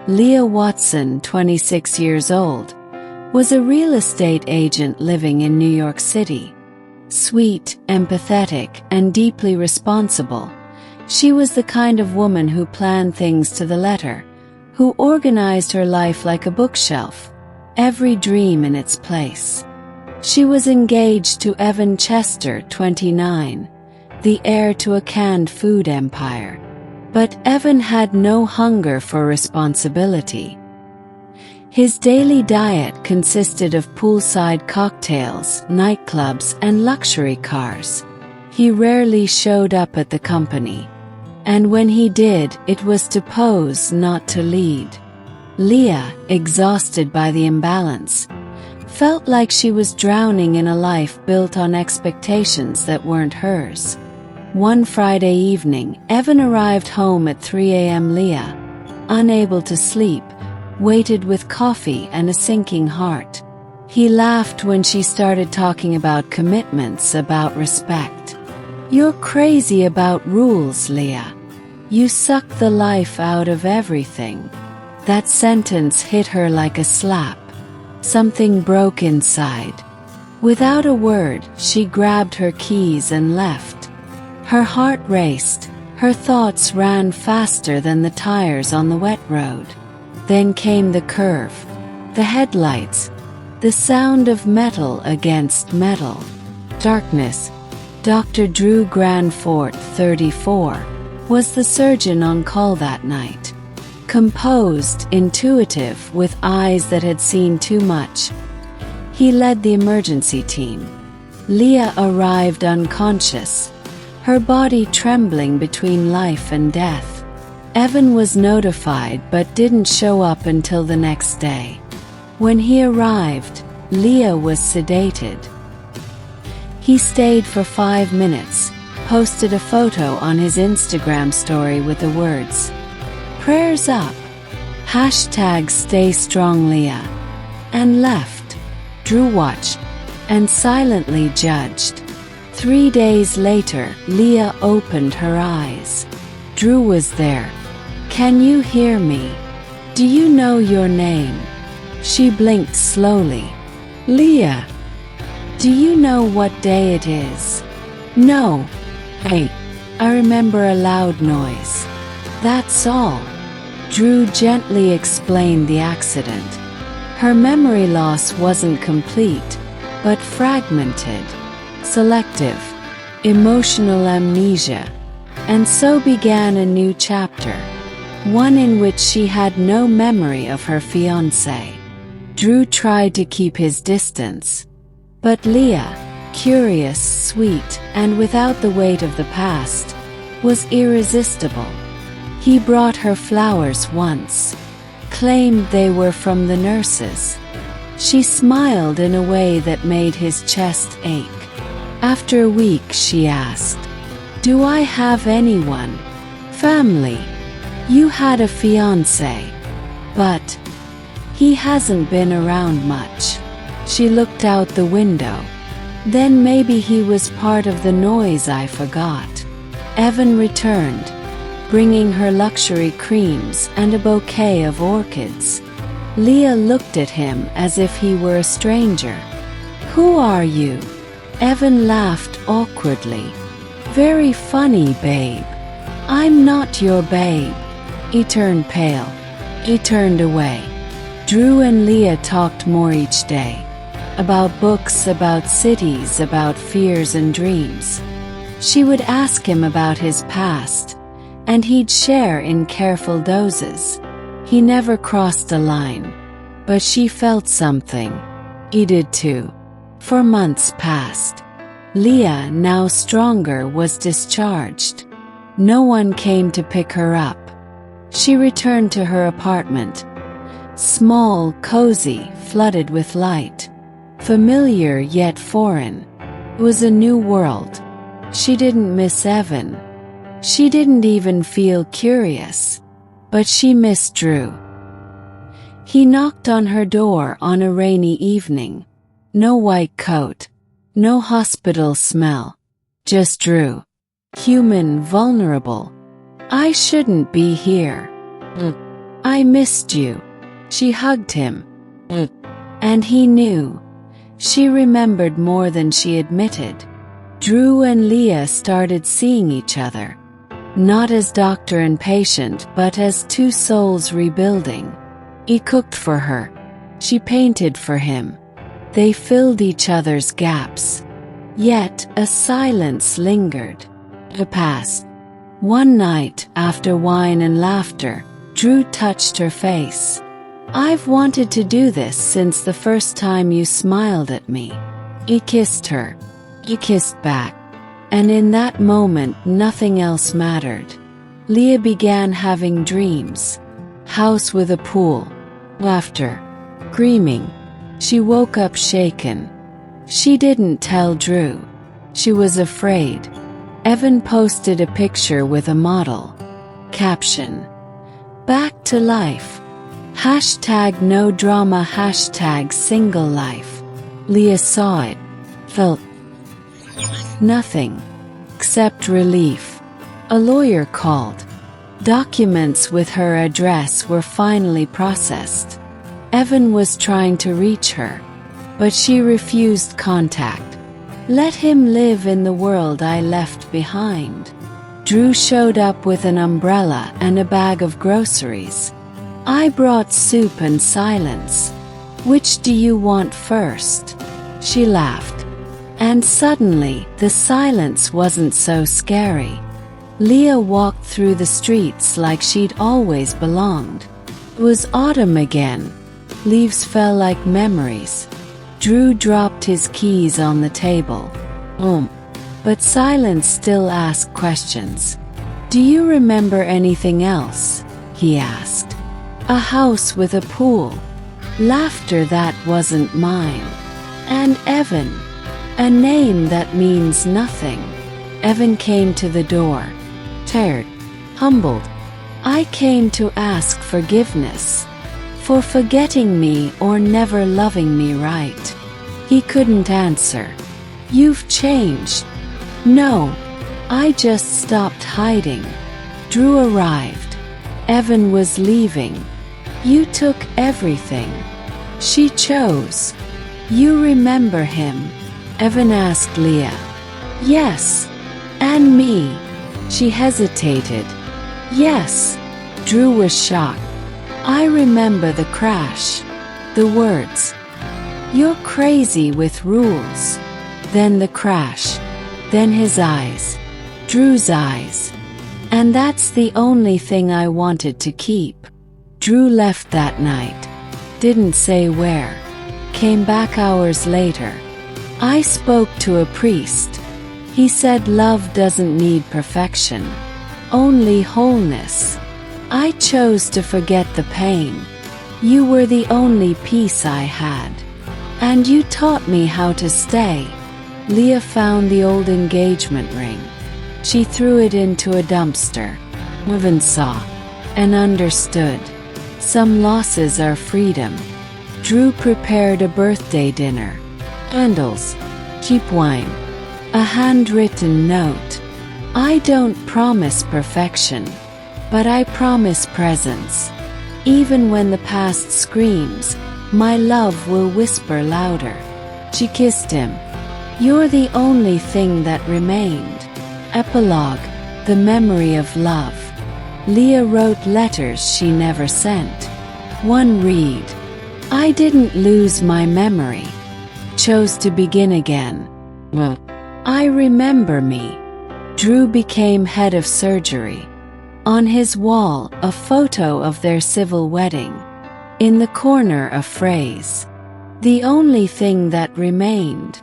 Leah Watson, 26 years old, was a real estate agent living in New York City. Sweet, empathetic, and deeply responsible, she was the kind of woman who planned things to the letter, who organized her life like a bookshelf, every dream in its place. She was engaged to Evan Chester, 29, the heir to a canned food empire. But Evan had no hunger for responsibility. His daily diet consisted of poolside cocktails, nightclubs, and luxury cars. He rarely showed up at the company. And when he did, it was to pose, not to lead. Leah, exhausted by the imbalance, felt like she was drowning in a life built on expectations that weren't hers. One Friday evening, Evan arrived home at 3 a.m. Leah, unable to sleep, waited with coffee and a sinking heart. He laughed when she started talking about commitments, about respect. "You're crazy about rules, Leah. You suck the life out of everything." That sentence hit her like a slap. Something broke inside. Without a word, she grabbed her keys and left. Her heart raced, her thoughts ran faster than the tires on the wet road. Then came the curve, the headlights, the sound of metal against metal. Darkness. Dr. Drew Granfort, 34, was the surgeon on call that night. Composed, intuitive, with eyes that had seen too much. He led the emergency team. Leah arrived unconscious, her body trembling between life and death. Evan was notified but didn't show up until the next day. When he arrived, Leah was sedated. He stayed for 5 minutes, posted a photo on his Instagram story with the words, "Prayers up, #stay strong Leah," and left. Drew watched and silently judged. 3 days later, Leah opened her eyes. Drew was there. "Can you hear me? Do you know your name?" She blinked slowly. "Leah, do you know what day it is?" "No. Hey, I remember a loud noise. That's all." Drew gently explained the accident. Her memory loss wasn't complete, but fragmented. Selective, emotional amnesia. And so began a new chapter, one in which she had no memory of her fiancé. Drew tried to keep his distance. But Leah, curious, sweet, and without the weight of the past, was irresistible. He brought her flowers once, claimed they were from the nurses. She smiled in a way that made his chest ache. After a week, she asked, "Do I have anyone? Family? You had a fiancé. But he hasn't been around much." She looked out the window. "Then maybe he was part of the noise I forgot." Evan returned, bringing her luxury creams and a bouquet of orchids. Leah looked at him as if he were a stranger. "Who are you?" Evan laughed awkwardly. "Very funny, babe. I'm not your babe." He turned pale. He turned away. Drew and Leah talked more each day. About books, about cities, about fears and dreams. She would ask him about his past, and he'd share in careful doses. He never crossed a line. But she felt something. He did too. For months passed. Leah, now stronger, was discharged. No one came to pick her up. She returned to her apartment. Small, cozy, flooded with light. Familiar yet foreign. It was a new world. She didn't miss Evan. She didn't even feel curious. But she missed Drew. He knocked on her door on a rainy evening. No white coat. No hospital smell. Just Drew. Human, vulnerable. "I shouldn't be here. I missed you." She hugged him. And he knew. She remembered more than she admitted. Drew and Leah started seeing each other, not as doctor and patient, but as two souls rebuilding. He cooked for her. She painted for him. They filled each other's gaps. Yet a silence lingered. It passed. One night, after wine and laughter, Drew touched her face. "I've wanted to do this since the first time you smiled at me." He kissed her. He kissed back. And in that moment, nothing else mattered. Leah began having dreams. House with a pool. Laughter. Screaming. She woke up shaken. She didn't tell Drew. She was afraid. Evan posted a picture with a model. Caption: "Back to life. Hashtag no drama. Hashtag single life." Leah saw it. Felt nothing. Except relief. A lawyer called. Documents with her address were finally processed. Evan was trying to reach her, but she refused contact. "Let him live in the world I left behind." Drew showed up with an umbrella and a bag of groceries. "I brought soup and silence. Which do you want first?" She laughed. And suddenly, the silence wasn't so scary. Leah walked through the streets like she'd always belonged. It was autumn again. Leaves fell like memories. Drew dropped his keys on the table. But silence still asked questions. "Do you remember anything else?" he asked. "A house with a pool. Laughter that wasn't mine. And Evan. A name that means nothing." Evan came to the door. Tired. Humbled. "I came to ask forgiveness. For forgetting me or never loving me right." He couldn't answer. "You've changed." "No. I just stopped hiding." Drew arrived. Evan was leaving. "You took everything." She chose. "You remember him?" Evan asked Leah. "Yes. And me." She hesitated. "Yes." Drew was shocked. "I remember the crash. The words. You're crazy with rules." Then the crash. Then his eyes. Drew's eyes. "And that's the only thing I wanted to keep." Drew left that night. Didn't say where. Came back hours later. "I spoke to a priest. He said love doesn't need perfection. Only wholeness. I chose to forget the pain. You were the only peace I had. And you taught me how to stay." Leah found the old engagement ring. She threw it into a dumpster. Evan saw and understood. Some losses are freedom. Drew prepared a birthday dinner. Candles. Cheap wine. A handwritten note. "I don't promise perfection, but I promise presence. Even when the past screams, my love will whisper louder." She kissed him. "You're the only thing that remained." Epilogue. The memory of love. Leah wrote letters she never sent. One read. "I didn't lose my memory. Chose to begin again. I remember me." Drew became head of surgery. On his wall, a photo of their civil wedding. In the corner, a phrase. "The only thing that remained."